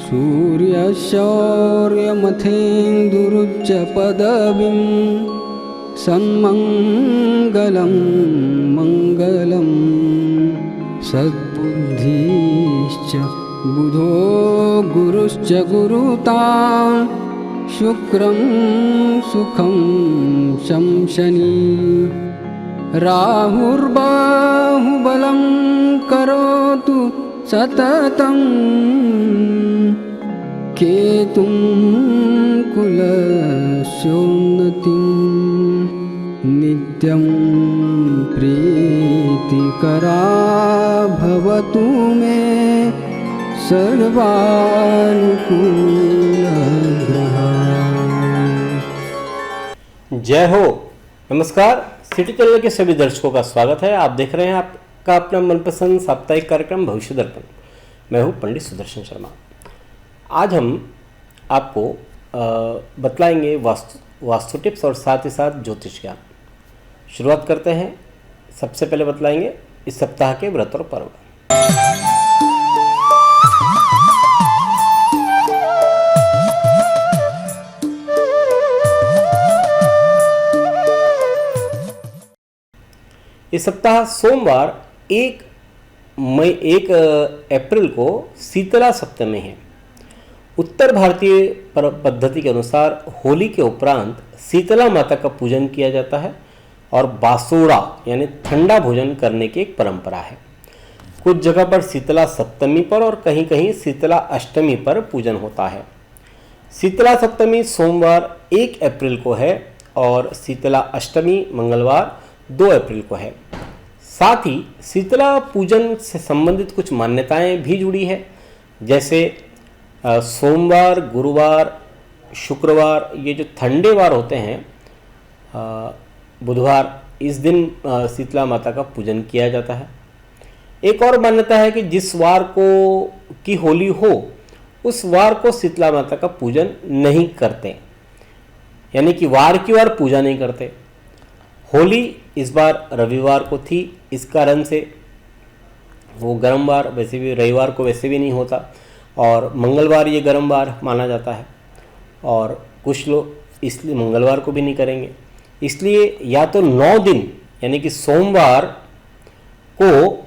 सूर्यशौर्यमथेन्दुरुच्च पदवीं सन्मङ्गलं मङ्गलं सद्बुद्धिश्च बुधो गुरुश्च गुरुतां शुक्रं सुखं शंशनी राहुर्बाहुबलं करोतु सततं केतुं कुलस्योन्नतिं नित्यं प्रीतिकरा भवतु मे सर्वानुकूलग्रहा। जय हो। नमस्कार, सिटी चैनल के सभी दर्शकों का स्वागत है। आप देख रहे हैं आपका अपना मनपसंद साप्ताहिक कार्यक्रम भविष्य दर्पण। मैं हूं पंडित सुदर्शन शर्मा। आज हम आपको बतलाएंगे वास्तु टिप्स और साथ ही साथ ज्योतिष ज्ञान। शुरुआत करते हैं। सबसे पहले बतलाएंगे इस सप्ताह के व्रत और पर्व। इस सप्ताह सोमवार 1 अप्रैल को शीतला सप्तमी है। उत्तर भारतीय पद्धति के अनुसार होली के उपरांत शीतला माता का पूजन किया जाता है और बासोड़ा यानी ठंडा भोजन करने की एक परंपरा है। कुछ जगह पर शीतला सप्तमी पर और कहीं कहीं शीतला अष्टमी पर पूजन होता है। शीतला सप्तमी सोमवार 1 अप्रैल को है और शीतला अष्टमी मंगलवार 2 अप्रैल को है। साथ ही शीतला पूजन से संबंधित कुछ मान्यताएं भी जुड़ी है, जैसे सोमवार, गुरुवार, शुक्रवार, ये जो ठंडे वार होते हैं, बुधवार, इस दिन शीतला माता का पूजन किया जाता है। एक और मान्यता है कि जिस वार को की होली हो उस वार को शीतला माता का पूजन नहीं करते, यानी कि वार की वार पूजा नहीं करते। होली इस बार रविवार को थी, इस कारण से वो गर्म वार, वैसे भी रविवार को वैसे भी नहीं होता और मंगलवार ये गर्म वार माना जाता है और कुछ लोग इसलिए मंगलवार को भी नहीं करेंगे। इसलिए या तो 9 दिन यानी कि सोमवार को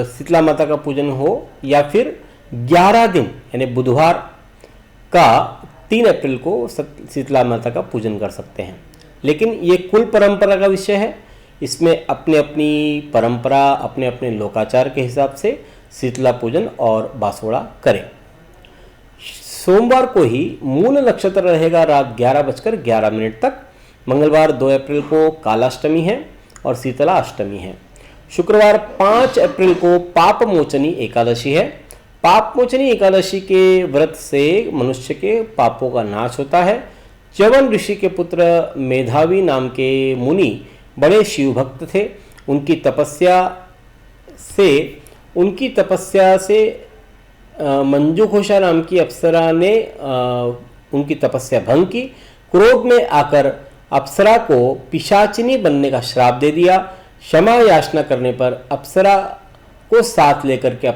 शीतला माता का पूजन हो या फिर 11 दिन यानी बुधवार का 3 अप्रैल को शीतला माता का पूजन कर सकते हैं। लेकिन ये कुल परंपरा का विषय है। इसमें अपने अपनी परंपरा, अपने अपने लोकाचार के हिसाब से शीतला पूजन और बासोड़ा करें। सोमवार को ही मूल नक्षत्र रहेगा रात 11:11 तक। मंगलवार 2 अप्रैल को कालाष्टमी है और शीतला अष्टमी है। शुक्रवार 5 अप्रैल को पापमोचनी एकादशी है। पापमोचनी एकादशी के व्रत से मनुष्य के पापों का नाश होता है। च्यवन ऋषि के पुत्र मेधावी नाम के मुनि बड़े शिव भक्त थे। उनकी तपस्या से मंजू घोषा नाम की अप्सरा ने उनकी तपस्या भंग की। क्रोध में आकर अप्सरा को पिशाचिनी बनने का श्राप दे दिया। क्षमा याचना करने पर अप्सरा को साथ लेकर के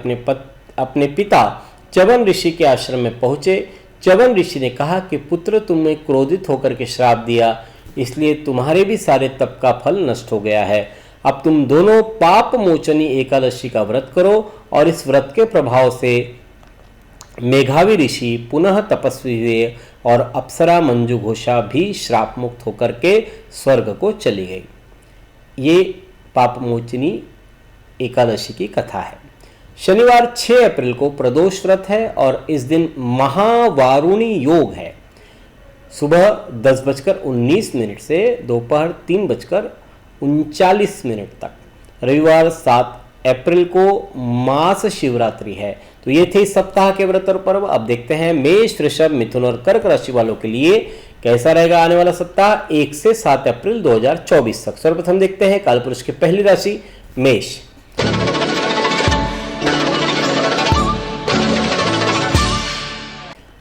अपने पिता च्यवन ऋषि के आश्रम में पहुँचे। च्यवन ऋषि ने कहा कि पुत्र, तुमने क्रोधित होकर के श्राप दिया, इसलिए तुम्हारे भी सारे तप का फल नष्ट हो गया है। अब तुम दोनों पाप मोचनी एकादशी का व्रत करो और इस व्रत के प्रभाव से मेघावी ऋषि पुनः तपस्वी हुए और अप्सरा मंजू घोषा भी श्राप मुक्त होकर के स्वर्ग को चली गई। ये पाप मोचनी एकादशी की कथा है। शनिवार 6 अप्रैल को प्रदोष व्रत है और इस दिन महावारुणी योग है। सुबह 10:19 से दोपहर 3:39 तक। रविवार 7 अप्रैल को मास शिवरात्रि है। तो ये थे इस सप्ताह के व्रत और पर्व। अब देखते हैं मेष, वृषभ, मिथुन और कर्क राशि वालों के लिए कैसा रहेगा आने वाला सप्ताह 1 से 7 अप्रैल 2024 तक। सर्वप्रथम देखते हैं कालपुरुष की पहली राशि मेष।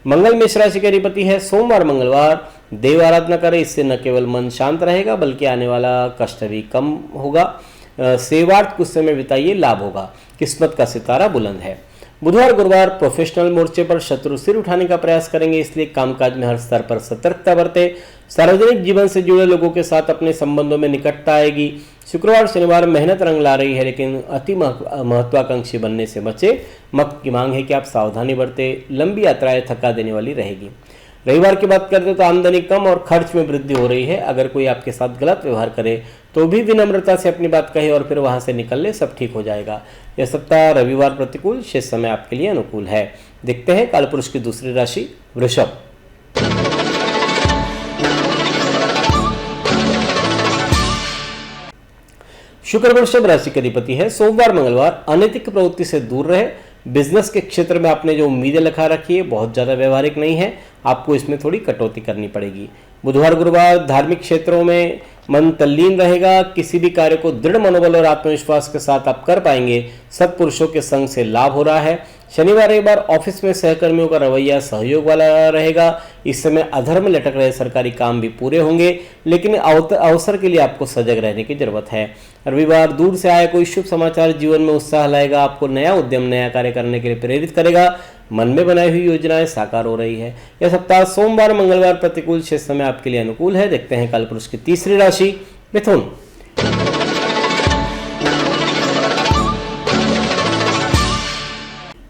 मंगल मेष राशि के अधिपति है। सोमवार मंगलवार देव आराधना करें, इससे न केवल मन शांत रहेगा बल्कि आने वाला कष्ट भी कम होगा। सेवार्थ कुछ समय बिताइए, लाभ होगा। किस्मत का सितारा बुलंद है। बुधवार गुरुवार प्रोफेशनल मोर्चे पर शत्रु सिर उठाने का प्रयास करेंगे, इसलिए कामकाज में हर स्तर पर सतर्कता बरतें। सार्वजनिक जीवन से जुड़े लोगों के साथ अपने संबंधों में निकटता आएगी। शुक्रवार शनिवार मेहनत रंग ला रही है, लेकिन अति महत्वाकांक्षी बनने से बचे। मत की मांग है कि आप सावधानी बरतें। लंबी यात्राएं थका देने वाली रहेगी। रविवार की बात करते तो आमदनी कम और खर्च में वृद्धि हो रही है। अगर कोई आपके साथ गलत व्यवहार करे तो भी विनम्रता से अपनी बात कहे और फिर वहां से निकल ले, सब ठीक हो जाएगा। यह सप्ताह रविवार प्रतिकूल, शेष समय आपके लिए अनुकूल है। देखते हैं कालपुरुष की दूसरी राशि वृषभ। शुक्र वृषभ राशि के अधिपति है। सोमवार मंगलवार अनैतिक प्रवृत्ति से दूर रहे। बिजनेस के क्षेत्र में आपने जो उम्मीदें लगा रखी है बहुत ज़्यादा व्यवहारिक नहीं है, आपको इसमें थोड़ी कटौती करनी पड़ेगी। बुधवार गुरुवार धार्मिक क्षेत्रों में मन तल्लीन रहेगा। किसी भी कार्य को दृढ़ मनोबल और आत्मविश्वास के साथ आप कर पाएंगे। सत्पुरुषों के संग से लाभ हो रहा है। शनिवार रविवार ऑफिस में सहकर्मियों का रवैया सहयोग वाला रहेगा। इस समय अधर में लटक रहे सरकारी काम भी पूरे होंगे, लेकिन अवसर के लिए आपको सजग रहने की जरूरत है। रविवार दूर से आए कोई शुभ समाचार जीवन में उत्साह लाएगा, आपको नया उद्यम नया कार्य करने के लिए प्रेरित करेगा। मन में बनाई हुई योजनाएं साकार हो रही है। यह सप्ताह सोमवार मंगलवार प्रतिकूल, शेष समय आपके लिए अनुकूल है। देखते हैं कालपुरुष की तीसरी राशि मिथुन।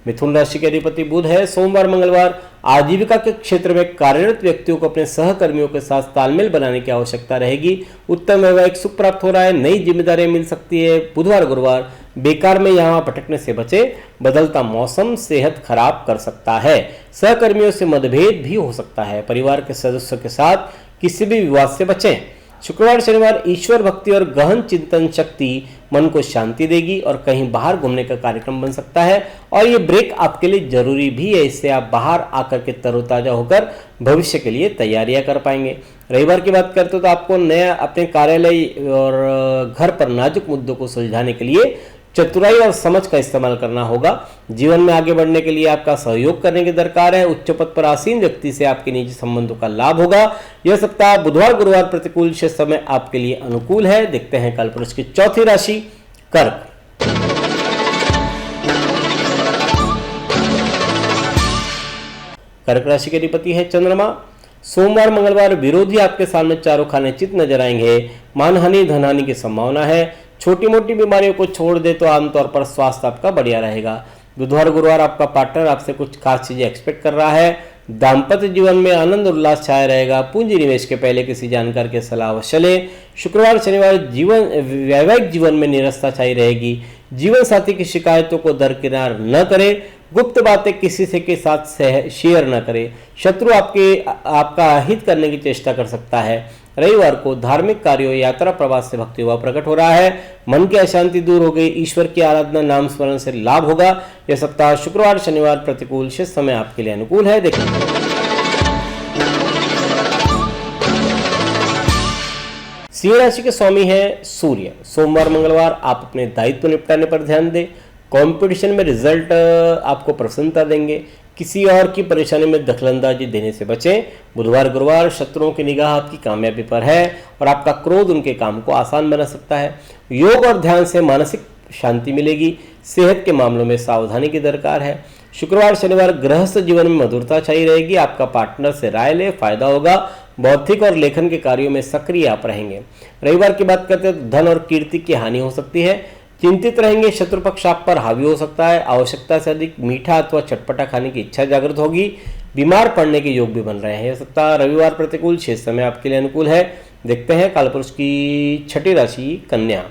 मिथुन राशि के अधिपति बुध है। सोमवार मंगलवार आजीविका के क्षेत्र में कार्यरत व्यक्तियों को अपने सहकर्मियों के साथ तालमेल बनाने की आवश्यकता रहेगी। उत्तम वैवाहिक सुख प्राप्त हो रहा है। नई जिम्मेदारियां मिल सकती है। बुधवार गुरुवार बेकार में यहाँ भटकने से बचे। बदलता मौसम सेहत खराब कर सकता है। सहकर्मियों से मतभेद भी हो सकता है। परिवार के सदस्यों के साथ किसी भी विवाद से बचें। शुक्रवार शनिवार ईश्वर भक्ति और गहन चिंतन शक्ति मन को शांति देगी और कहीं बाहर घूमने का कार्यक्रम बन सकता है, और ये ब्रेक आपके लिए जरूरी भी है। इससे आप बाहर आकर के तरोताजा होकर भविष्य के लिए तैयारियां कर पाएंगे। रविवार की बात करते तो आपको नया अपने कार्यालय और घर पर नाजुक मुद्दों को सुलझाने के लिए चतुराई और समझ का इस्तेमाल करना होगा। जीवन में आगे बढ़ने के लिए आपका सहयोग करने की दरकार है। उच्च पद पर आसीन व्यक्ति से आपके निजी संबंधों का लाभ होगा। यह सप्ताह बुधवार गुरुवार प्रतिकूल, शेष समय आपके लिए अनुकूल है। देखते हैं कालपुरुष की चौथी राशि कर्क। कर्क राशि के अधिपति है चंद्रमा। सोमवार मंगलवार विरोधी आपके सामने चारों खाने चित नजर आएंगे। मानहानि धनहानि की संभावना है। छोटी मोटी बीमारियों को छोड़ दे तो आमतौर पर स्वास्थ्य आपका बढ़िया रहेगा। बुधवार गुरुवार आपका पार्टनर आपसे कुछ खास चीजें एक्सपेक्ट कर रहा है। दाम्पत्य जीवन में आनंद उल्लास छाया रहेगा। पूंजी निवेश के पहले किसी जानकार के सलाह अवश्य लें। शुक्रवार शनिवार वैवाहिक जीवन में निरस्ता छाई रहेगी। जीवन साथी की शिकायतों को दरकिनार न करें। गुप्त बातें किसी से के साथ शेयर न करें। शत्रु आपका अहित करने की चेष्टा कर सकता है। रविवार को धार्मिक कार्यों, यात्रा, प्रवास से भक्ति भाव प्रकट हो रहा है। मन की अशांति दूर हो गई। ईश्वर की आराधना, नाम स्मरण से लाभ होगा। यह सप्ताह शुक्रवार शनिवार प्रतिकूल, शेष समय आपके लिए अनुकूल है। देखिए सिंह राशि के स्वामी है सूर्य। सोमवार मंगलवार आप अपने दायित्व निपटाने पर ध्यान दें। कंपटीशन में रिजल्ट आपको प्रसन्नता देंगे। किसी और की परेशानी में दखलंदाजी देने से बचें। बुधवार गुरुवार शत्रुओं की निगाह आपकी कामयाबी पर है और आपका क्रोध उनके काम को आसान बना सकता है। योग और ध्यान से मानसिक शांति मिलेगी। सेहत के मामलों में सावधानी की दरकार है। शुक्रवार शनिवार गृहस्थ जीवन में मधुरता छाई रहेगी। आपका पार्टनर से राय ले, फायदा होगा। बौद्धिक और लेखन के कार्यों में सक्रिय आप रहेंगे। रविवार की बात करते हैं तो धन और कीर्ति की हानि हो सकती है। चिंतित रहेंगे। शत्रु पक्ष आप पर हावी हो सकता है। आवश्यकता से अधिक मीठा अथवा चटपटा खाने की इच्छा जागृत होगी। बीमार पड़ने के योग भी बन रहे हैं। यह सप्ताह रविवार प्रतिकूल, शेष समय आपके लिए अनुकूल है। देखते हैं कालपुरुष की छठी राशि कन्या।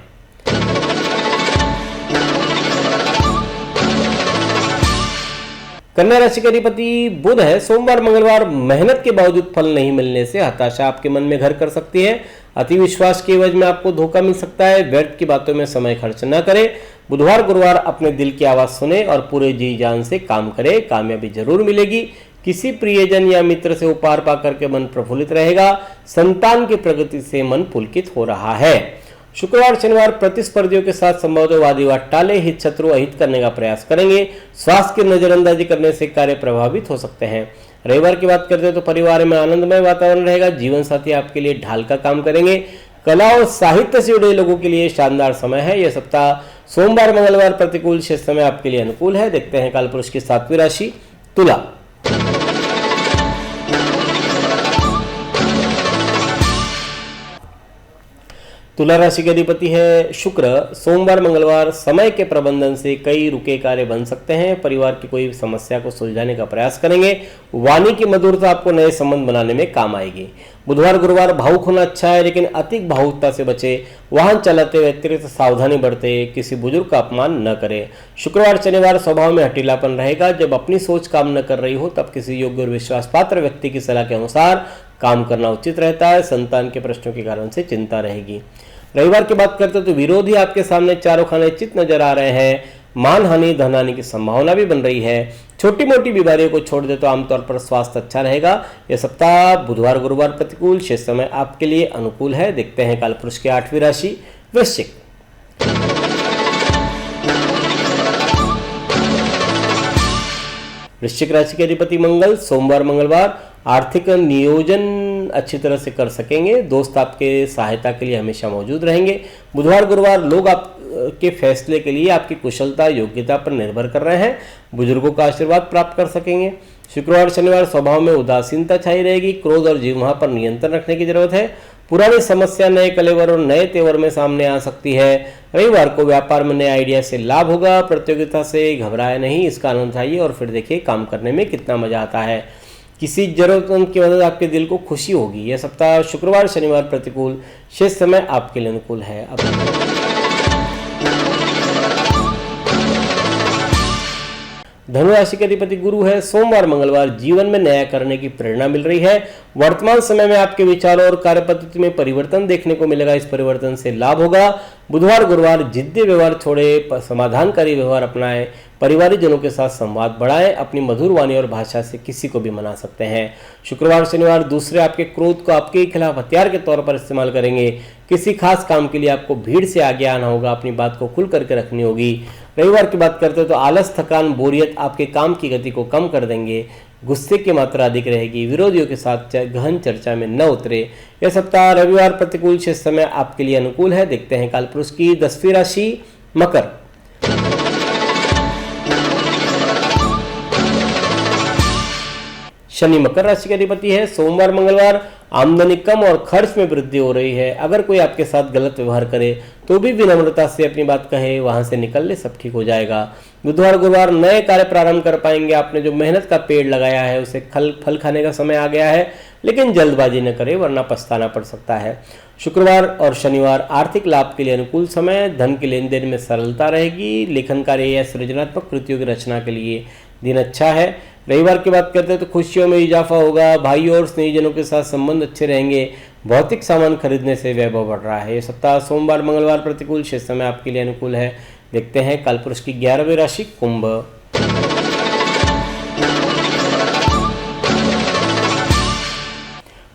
कन्या राशि का अधिपति बुध है। सोमवार मंगलवार मेहनत के बावजूद फल नहीं मिलने से हताशा आपके मन में घर कर सकती है। अति विश्वास की एवज में आपको धोखा मिल सकता है। व्यर्थ की बातों में समय खर्च न करें। बुधवार गुरुवार अपने दिल की आवाज सुने और पूरे जी जान से काम करें। कामयाबी जरूर मिलेगी। किसी प्रियजन या मित्र से उपहार पाकर के मन प्रफुल्लित रहेगा। संतान की प्रगति से मन पुलकित हो रहा है। शुक्रवार शनिवार प्रतिस्पर्धियों के साथ संभवतः वाद विवाद टाले। हित शत्रु अहित करने का प्रयास करेंगे। स्वास्थ्य की नजरअंदाजी करने से कार्य प्रभावित हो सकते हैं। रविवार की बात करते हैं तो परिवार में आनंदमय वातावरण रहेगा। जीवन साथी आपके लिए ढाल का काम करेंगे। कला और साहित्य से जुड़े लोगों के लिए शानदार समय है। यह सप्ताह सोमवार मंगलवार प्रतिकूल, शेष समय आपके लिए अनुकूल है। देखते हैं कालपुरुष की 7वीं राशि तुला। तुला राशि के अधिपति है शुक्र। सोमवार मंगलवार समय के प्रबंधन से कई रुके कार्य बन सकते हैं। परिवार की कोई समस्या को सुलझाने का प्रयास करेंगे। वाणी की मधुरता आपको नए संबंध बनाने में काम आएगी। बुधवार गुरुवार भावुक होना अच्छा है, लेकिन अतिक भावुकता से बचे। वाहन चलाते हुए अतिरिक्त सावधानी बरते। किसी बुजुर्ग का अपमान न करें। शुक्रवार शनिवार स्वभाव में हठीलापन रहेगा। जब अपनी सोच काम न कर रही हो तब किसी योग्य और विश्वास पात्र व्यक्ति की सलाह के अनुसार काम करना उचित रहता है। संतान के प्रश्नों के कारण से चिंता रहेगी। रविवार की बात करते हैं तो विरोधी आपके सामने चारों खाने चित नजर आ रहे हैं। मानहानि धन हानि की संभावना भी बन रही है। छोटी मोटी बीमारियों को छोड़ दे तो आमतौर पर स्वास्थ्य अच्छा रहेगा। यह सप्ताह बुधवार गुरुवार प्रतिकूल, शेष समय आपके लिए अनुकूल है। देखते हैं कालपुरुष की 8वीं राशि वृश्चिक। वृश्चिक राशि के अधिपति मंगल। सोमवार मंगलवार आर्थिक नियोजन अच्छी तरह से कर सकेंगे। दोस्त आपके सहायता के लिए हमेशा मौजूद रहेंगे। बुधवार गुरुवार लोग आपके फैसले के लिए आपकी कुशलता योग्यता पर निर्भर कर रहे हैं। बुजुर्गों का आशीर्वाद प्राप्त कर सकेंगे। शुक्रवार शनिवार स्वभाव में उदासीनता छाई रहेगी। क्रोध और जीवहा पर नियंत्रण रखने की जरूरत है। पुरानी समस्या नए कलेवर और नए तेवर में सामने आ सकती है। रविवार को व्यापार में नए आइडिया से लाभ होगा। प्रतियोगिता से घबराए नहीं, इसका आनंद उठाइए और फिर देखिए काम करने में कितना मजा आता है। किसी जरूरतमंद की मदद आपके दिल को खुशी होगी। यह सप्ताह शुक्रवार शनिवार प्रतिकूल, शेष समय आपके लिए अनुकूल है। धनु राशि के अधिपति गुरु है। सोमवार मंगलवार जीवन में नया करने की प्रेरणा मिल रही है। वर्तमान समय में आपके विचारों और कार्य पद्धति में परिवर्तन देखने को मिलेगा। इस परिवर्तन से लाभ होगा। बुधवार गुरुवार जिद्दी व्यवहार छोड़े, समाधानकारी व्यवहार अपनाएं। परिवारिक जनों के साथ संवाद बढ़ाएं। अपनी मधुर वाणी और भाषा से किसी को भी मना सकते हैं। शुक्रवार शनिवार दूसरे आपके क्रोध को आपके खिलाफ हथियार के तौर पर इस्तेमाल करेंगे। किसी खास काम के लिए आपको भीड़ से आगे आना होगा। अपनी बात को खुल करके रखनी होगी। रविवार की बात करते हैं तो आलस, थकान, बोरियत आपके काम की गति को कम कर देंगे। गुस्से की मात्रा अधिक रहेगी। विरोधियों के साथ गहन चर्चा में न उतरे। यह सप्ताह रविवार प्रतिकूल, शेष समय आपके लिए अनुकूल है। देखते हैं कालपुरुष की 10वीं राशि मकर। शनि मकर राशि के अधिपति है। सोमवार मंगलवार आमदनी कम और खर्च में वृद्धि हो रही है। अगर कोई आपके साथ गलत व्यवहार करे तो भी विनम्रता से अपनी बात कहे, वहां से निकल ले, सब ठीक हो जाएगा। बुधवार गुरुवार नए कार्य प्रारंभ कर पाएंगे। आपने जो मेहनत का पेड़ लगाया है उसे फल खाने का समय आ गया है, लेकिन जल्दबाजी न करें वरना पछताना पड़ सकता है। शुक्रवार और शनिवार आर्थिक लाभ के लिए अनुकूल समय। धन के लेन देन में सरलता रहेगी। लेखन कार्य या सृजनात्मक कृतियों की रचना के लिए दिन अच्छा है। रविवार की बात करते हैं तो खुशियों में इजाफा होगा। भाइयों और स्नेहीजनों के साथ संबंध अच्छे रहेंगे। भौतिक सामान खरीदने से वैभव बढ़ रहा है। ये सप्ताह सोमवार मंगलवार प्रतिकूल, शेष समय आपके लिए अनुकूल है। देखते हैं कालपुरुष की 11वीं राशि कुंभ।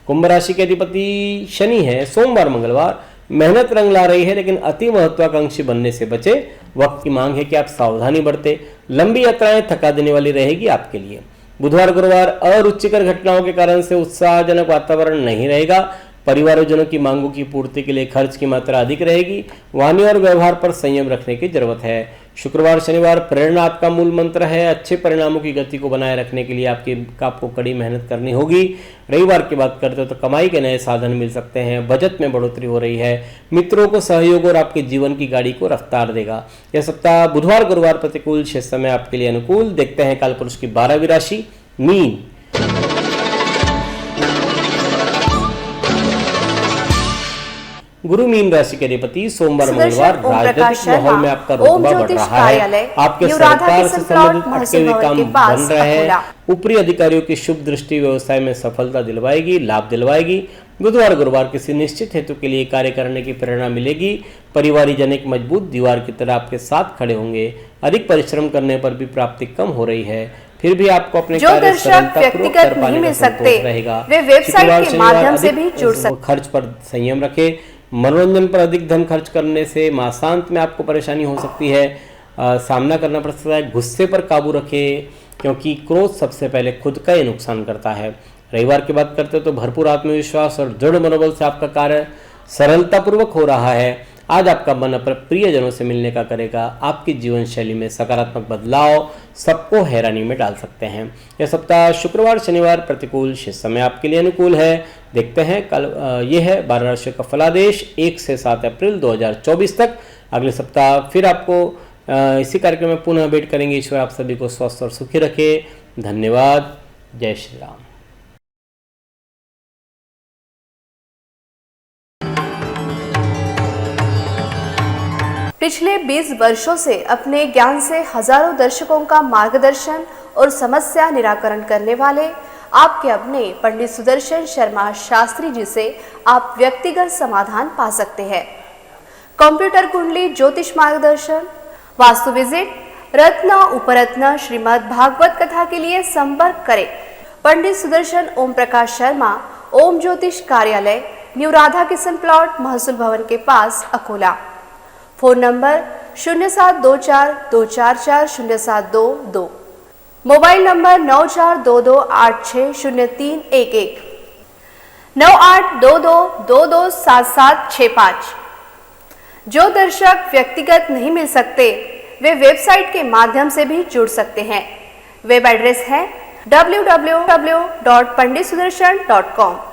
कुंभ राशि के अधिपति शनि है। सोमवार मंगलवार मेहनत रंग ला रही है, लेकिन अति महत्वाकांक्षी बनने से बचे। वक्त की मांग है कि आप सावधानी बरतें। लंबी यात्राएं थका देने वाली रहेगी आपके लिए। बुधवार गुरुवार अरुचिकर घटनाओं के कारण से उत्साहजनक वातावरण नहीं रहेगा। परिवारजनों की मांगों की पूर्ति के लिए खर्च की मात्रा अधिक रहेगी। वाणी और व्यवहार पर संयम रखने की जरूरत है। शुक्रवार शनिवार प्रेरणा आपका मूल मंत्र है। अच्छे परिणामों की गति को बनाए रखने के लिए आपको कड़ी मेहनत करनी होगी। रविवार की बात करते हो तो कमाई के नए साधन मिल सकते हैं। बजट में बढ़ोतरी हो रही है। मित्रों को सहयोग और आपके जीवन की गाड़ी को रफ्तार देगा। यह सप्ताह बुधवार गुरुवार प्रतिकूल, शेष समय आपके लिए अनुकूल। देखते हैं कालपुरुष की 12वीं राशि मीन। गुरु मीन राशि के अधिपति सोमवार मंगलवार राजनीतिक माहौल में आपका रुतबा बढ़ रहा है। आपके सरकार से संबंधित अटके हुए काम बन रहे हैं। ऊपरी अधिकारियों की शुभ दृष्टि व्यवसाय में सफलता दिलवाएगी, लाभ दिलवाएगी। बुधवार गुरुवार किसी निश्चित हेतु के लिए कार्य करने की प्रेरणा मिलेगी। परिवारीजन एक मजबूत दीवार की तरह आपके साथ खड़े होंगे। अधिक परिश्रम करने पर भी प्राप्ति कम हो रही है, फिर भी आपको अपने कार्य सरलतापूर्वक कर पाने का संतोष रहेगा। वे वेबसाइट के माध्यम से भी जुड़ सकते। खर्च पर संयम रखें। मनोरंजन पर अधिक धन खर्च करने से मासांत में आपको परेशानी हो सकती है, सामना करना पड़ सकता है। गुस्से पर काबू रखें, क्योंकि क्रोध सबसे पहले खुद का ही नुकसान करता है। रविवार की बात करते हैं तो भरपूर आत्मविश्वास और दृढ़ मनोबल से आपका कार्य सरलतापूर्वक हो रहा है। आज आपका मन अपने प्रियजनों से मिलने का करेगा। आपकी जीवन शैली में सकारात्मक बदलाव सबको हैरानी में डाल सकते हैं। यह सप्ताह शुक्रवार शनिवार प्रतिकूल, शेष समय आपके लिए अनुकूल है। देखते हैं कल यह है 12 राशियों का फलादेश 1 से 7 अप्रैल 2024 तक। अगले सप्ताह फिर आपको इसी कार्यक्रम में पुनः भेंट करेंगे। ईश्वर आप सभी को स्वस्थ और सुखी रखे। धन्यवाद। जय श्री राम। पिछले 20 वर्षों से अपने ज्ञान से हजारों दर्शकों का मार्गदर्शन और समस्या निराकरण करने वाले आपके अपने पंडित सुदर्शन शर्मा शास्त्री जी से आप व्यक्तिगत समाधान पा सकते हैं। कंप्यूटर कुंडली ज्योतिष मार्गदर्शन, वास्तु विजिट, रत्न उपरत्न श्रीमद् भागवत कथा के लिए संपर्क करें पंडित सुदर्शन ओम प्रकाश शर्मा, ओम ज्योतिष कार्यालय, न्यू राधा किशन प्लॉट, महसूल भवन के पास, Akola. Phone number 0724244072, mobile number 9422860311, 9822227765। जो दर्शक व्यक्तिगत नहीं मिल सकते वे वेबसाइट के माध्यम से भी जुड़ सकते हैं। वेब एड्रेस है www.panditsudarshan.com।